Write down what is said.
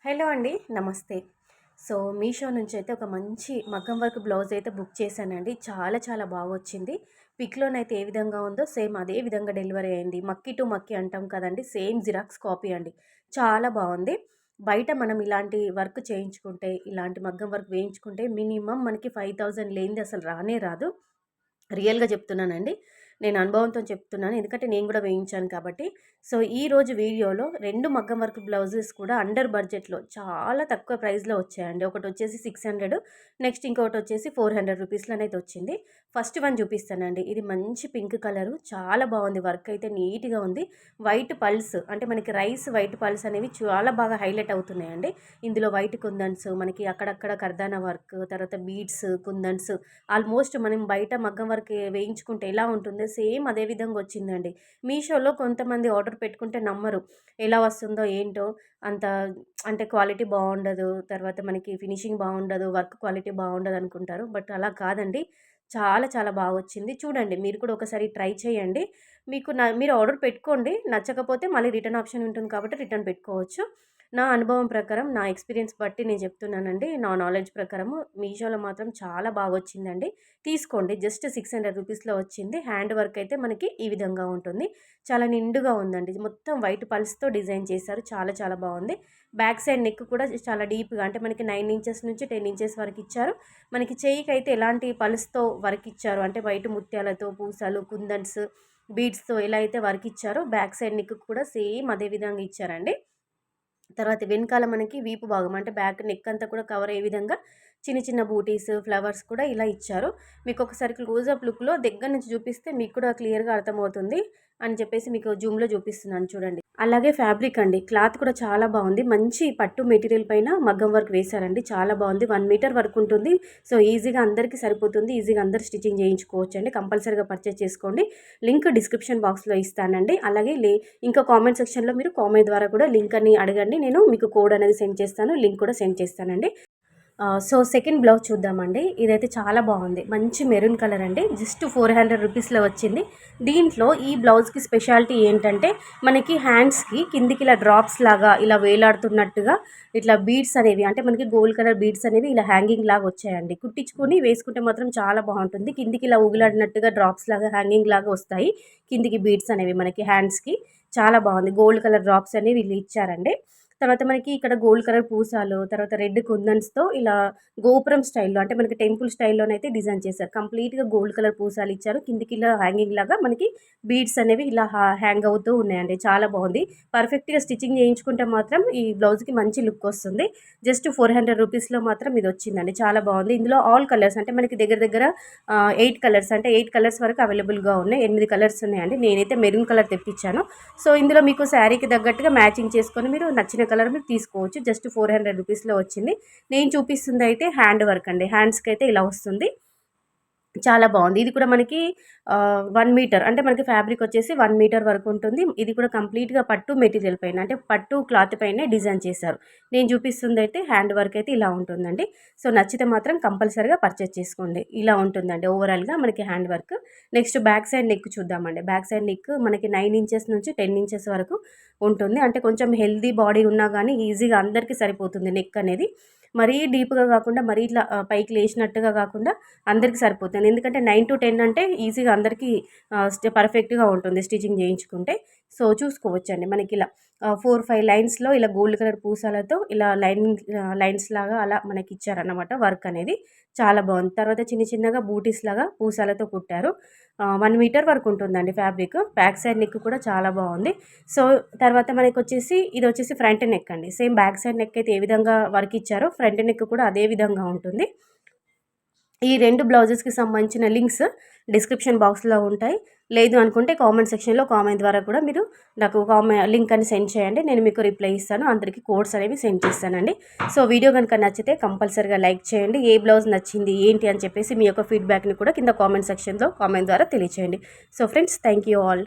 Hello అండి. నమస్తే. So, Meesho నుంచి అయితే ఒక మంచి మగ్గం వర్క్ బ్లౌజ్ అయితే బుక్ చేశానండి. చాలా చాలా బాగొచ్చింది. పిక్‌లోనైతే ఏ విధంగా ఉందో సేమ్ అదే విధంగా డెలివరీ అయింది. మక్కీ టు మక్కీ అంటాం కదండీ! సేమ్ జిరాక్స్ కాపీ అండి. చాలా బావుంది. బయట మనం ఇలాంటి వర్క్ చేయించుకుంటే, ఇలాంటి మగ్గం వర్క్ వేయించుకుంటే మినిమమ్ మనకి 5000 లేనిది అసలు రానే రాదు. రియల్‌గా చెప్తున్నానండి. నేను అనుభవంతో చెప్తున్నాను. ఎందుకంటే నేను గూడా వేయించాను కాబట్టి. సో, ఈరోజు వీడియోలో 2 మగ్గం వర్క్ బ్లౌజెస్ కూడా అండర్ బడ్జెట్‌లో చాలా తక్కువ ప్రైస్‌లో వచ్చాయండి. ఒకటొచ్చేసి 600 నెక్స్ట్ ఇంకొకటొచ్చేసి 400 రూపీస్‌లోనైతే వచ్చింది. ఫస్ట్ వన్ చూపిస్తానండి. ఇది మంచి పింక్ కలరు. చాలా బావుంది. వర్క్ అయితే నీట్‌గా ఉంది. వైట్ పల్స్ అంటే మనకి వైట్ పల్స్ అనేవి చాలా బాగా హైలైట్ అవుతున్నాయండి. ఇందులో వైట్ కుందన్స్, మనకి అక్కడక్కడ కర్దానా వర్క్, తర్వాత బీడ్స్, కుందన్స్ ఆల్మోస్ట్ మనం బయట మగ్గం వర్క్ వేయించుకుంటే ఎలా ఉంటుందో సేమ్ అదే విధంగా వచ్చిందండి. మీషోలో కొంతమంది ఆర్డర్ పెట్టుకుంటే నమ్మరు. ఎలా వస్తుందో ఏంటో అంత అంటే క్వాలిటీ బావుండదు. తర్వాత మనకి ఫినిషింగ్ బావుండదు. వర్క్ క్వాలిటీ బావుండదనుకుంటారు. బట్ అలా కాదండి. చాలా చాలా బాగొచ్చింది. చూడండి మీరు కూడా ఒకసారి ట్రై చేయండి. మీరు ఆర్డర్ పెట్టుకోండి. నచ్చకపోతే మళ్ళీ రిటర్న్ ఆప్షన్ ఉంటుంది కాబట్టి రిటర్న్ పెట్టుకోవచ్చు. నా అనుభవం ప్రకారం, నా ఎక్స్‌పీరియన్స్ బట్టి నేను చెప్తున్నానండి. నా నాలెడ్జ్ ప్రకారము మీషోలో మాత్రం చాలా బాగొచ్చిందండి. తీసుకోండి. జస్ట్ 600 రూపీస్‌లో వచ్చింది. హ్యాండ్ వర్క్ అయితే మనకి ఈ విధంగా ఉంటుంది. చాలా నిండుగా ఉందండి. మొత్తం వైట్ పల్స్‌తో డిజైన్ చేశారు. చాలా చాలా బావుంది. బ్యాక్ సైడ్ నెక్ కూడా చాలా డీప్‌గా అంటే మనకి 9 ఇంచెస్ నుంచి 10 ఇంచెస్ వరకు ఇచ్చారు. మనకి చెయ్యికైతే ఎలాంటి పల్స్‌తో వర్క్ ఇచ్చారు అంటే వైట్ ముత్యాలతో, పూసలు, కుందన్స్, బీడ్స్‌తో ఎలా అయితే వర్క్ ఇచ్చారో బ్యాక్ సైడ్ నెక్‌కి కూడా సేమ్ అదే విధంగా ఇచ్చారండి. తర్వాత వెనకాల మనకి వీపు భాగం అంటే బ్యాక్ నెక్ అంతా కూడా కవర్ అయ్యే విధంగా చిన్న చిన్న బూటీస్, ఫ్లవర్స్ కూడా ఇలా ఇచ్చారు. మీకు ఒకసారి క్లోజప్ లుక్‌లో దగ్గర నుంచి చూపిస్తే మీకు కూడా క్లియర్‌గా అర్థమవుతుంది అని చెప్పేసి మీకు జూమ్‌లో చూపిస్తున్నాను చూడండి. అలాగే ఫ్యాబ్రిక్ అండి. క్లాత్ కూడా చాలా బావుంది. మంచి పట్టు మెటీరియల్ పైన మగ్గం వర్క్ వేశారండి. చాలా బావుంది. 1 మీటర్ వరకు ఉంటుంది. సో, ఈజీగా అందరికీ సరిపోతుంది. ఈజీగా అందరూ స్టిచ్చింగ్ చేయించుకోవచ్చండి. కంపల్సరీగా పర్చేజ్ చేసుకోండి. లింక్ డిస్క్రిప్షన్ బాక్స్‌లో ఇస్తానండి. అలాగే ఇంకా కామెంట్ సెక్షన్‌లో మీరు కామెంట్ ద్వారా కూడా లింక్ అని అడగండి. నేను మీకు కోడ్ అనేది సెండ్ చేస్తాను. లింక్ కూడా సెండ్ చేస్తానండి. సో, సెకండ్ బ్లౌజ్ చూద్దామండి. ఇదైతే చాలా బావుంది. మంచి మెరూన్ కలర్ అండి. జస్ట్ 400 రూపీస్‌లో వచ్చింది. దీంట్లో ఈ బ్లౌజ్‌కి స్పెషాలిటీ ఏంటంటే, మనకి హ్యాండ్స్‌కి కిందికి ఇలా డ్రాప్స్ లాగా ఇలా వేలాడుతున్నట్టుగా ఇట్లా బీడ్స్ అనేవి అంటే మనకి గోల్డ్ కలర్ బీడ్స్ అనేవి ఇలా హ్యాంగింగ్ లాగా వచ్చాయండి. కుట్టించుకొని వేసుకుంటే మాత్రం చాలా బావుంటుంది. కిందికి ఇలా ఊగులాడినట్టుగా డ్రాప్స్ లాగా హ్యాంగింగ్ లాగా వస్తాయి. కిందికి బీడ్స్ అనేవి మనకి హ్యాండ్స్‌కి చాలా బావుంది. గోల్డ్ కలర్ డ్రాప్స్ అనేవి వీళ్ళు ఇచ్చారండి. తర్వాత మనకి ఇక్కడ గోల్డ్ కలర్ పూసాలు, తర్వాత రెడ్ కుందన్స్‌తో ఇలా గోపురం స్టైల్‌లో అంటే మనకి టెంపుల్ స్టైల్‌లోనైతే డిజైన్ చేశారు. కంప్లీట్‌గా గోల్డ్ కలర్ పూసాలు ఇచ్చారు. కిందికి ఇలా హ్యాంగింగ్ లాగా మనకి బీడ్స్ అనేవి ఇలా హ్యాంగ్ అవుతూ ఉన్నాయండి. చాలా బావుంది. పర్ఫెక్ట్‌గా స్టిచ్చింగ్ చేయించుకుంటే మాత్రం ఈ బ్లౌజ్‌కి మంచి లుక్ వస్తుంది. జస్ట్ 400 రూపీస్‌లో మాత్రం ఇది వచ్చిందండి. చాలా బావుంది. ఇందులో ఆల్ కలర్స్ అంటే మనకి దగ్గర దగ్గర 8 కలర్స్ అంటే 8 కలర్స్ వరకు అవైలబుల్‌గా ఉన్నాయి. 8 కలర్స్ ఉన్నాయండి. నేనైతే మెరూన్ కలర్ తెప్పించాను. సో, ఇందులో మీకు శారీకి తగ్గట్టుగా మ్యాచింగ్ చేసుకొని మీరు నచ్చిన కలర్ మీరు తీసుకోవచ్చు. జస్ట్ 400 రూపీస్‌లో వచ్చింది. నేను చూపిస్తుందయితే హ్యాండ్ వర్క్ అండి. హ్యాండ్స్‌కైతే ఇలా వస్తుంది. చాలా బావుంది. ఇది కూడా మనకి 1 మీటర్ అంటే మనకి ఫ్యాబ్రిక్ వచ్చేసి 1 మీటర్ వరకు ఉంటుంది. ఇది కూడా కంప్లీట్‌గా పట్టు మెటీరియల్ పైన అంటే పట్టు క్లాత్ పైనే డిజైన్ చేశారు. నేను చూపిస్తుందయితే హ్యాండ్ వర్క్ అయితే ఇలా ఉంటుందండి. సో, నచ్చితే మాత్రం కంపల్సరీగా పర్చేజ్ చేసుకోండి. ఇలా ఉంటుందండి ఓవరాల్‌గా మనకి hand work. Next back side neck చూద్దామండి. బ్యాక్ సైడ్ నెక్ మనకి 9 ఇంచెస్ నుంచి 10 ఇంచెస్ వరకు ఉంటుంది. అంటే కొంచెం హెల్తీ బాడీ ఉన్నా గానీ ఈజీగా అందరికీ సరిపోతుంది నెక్ అనేది. మరీ డీప్‌గా గాకుండా మరీ ఇట్లా పైకి లేచినట్టుగా గాకుండా అందరికి సరిపోతుంది. ఎందుకంటే 9-10 అంటే ఈజీగా అందరికీ పర్ఫెక్ట్‌గా ఉంటుంది స్టిచ్చింగ్ చేయించుకుంటే. సో, చూసుకోవచ్చండి మనకిలా 4, 5 లైన్స్‌లో ఇలా గోల్డ్ కలర్ పూసలతో ఇలా లైన్స్ లాగా అలా మనకిచ్చారన్నమాట వర్క్ అనేది. చాలా బావుంది. తర్వాత చిన్న చిన్నగా బూటీస్ లాగా పూసలతో కుట్టారు. 1 మీటర్ వరకు ఉంటుందండి ఫ్యాబ్రిక్. బ్యాక్ సైడ్ నెక్ కూడా చాలా బావుంది. సో, తర్వాత మనకొచ్చేసి ఇదొచ్చేసి ఫ్రంట్ నెక్ అండి. సేమ్ బ్యాక్ సైడ్ నెక్ అయితే ఏ విధంగా వర్క్ ఇచ్చారో ఫ్రంట్ నెక్ కూడా అదే విధంగా ఉంటుంది. ఈ 2 బ్లౌజెస్‌కి సంబంధించిన లింక్స్ డిస్క్రిప్షన్ బాక్స్‌లో ఉంటాయి. లేదు అనుకుంటే కామెంట్ సెక్షన్‌లో కామెంట్ ద్వారా కూడా మీరు నాకు లింక్ అని సెండ్ చేయండి. నేను మీకు రిప్లై ఇస్తాను. అందరికి కోడ్స్ అనేవి సెండ్ చేస్తానండి. సో, వీడియో గనుక నచ్చితే కంపల్సరీగా లైక్ చేయండి. ఏ బ్లౌజ్ నచ్చింది, ఏంటి అని చెప్పేసి మీ యొక్క ఫీడ్‌బ్యాక్‌ని కూడా కింద కామెంట్ సెక్షన్‌లో కామెంట్ ద్వారా తెలియచేయండి. So, friends thank you all.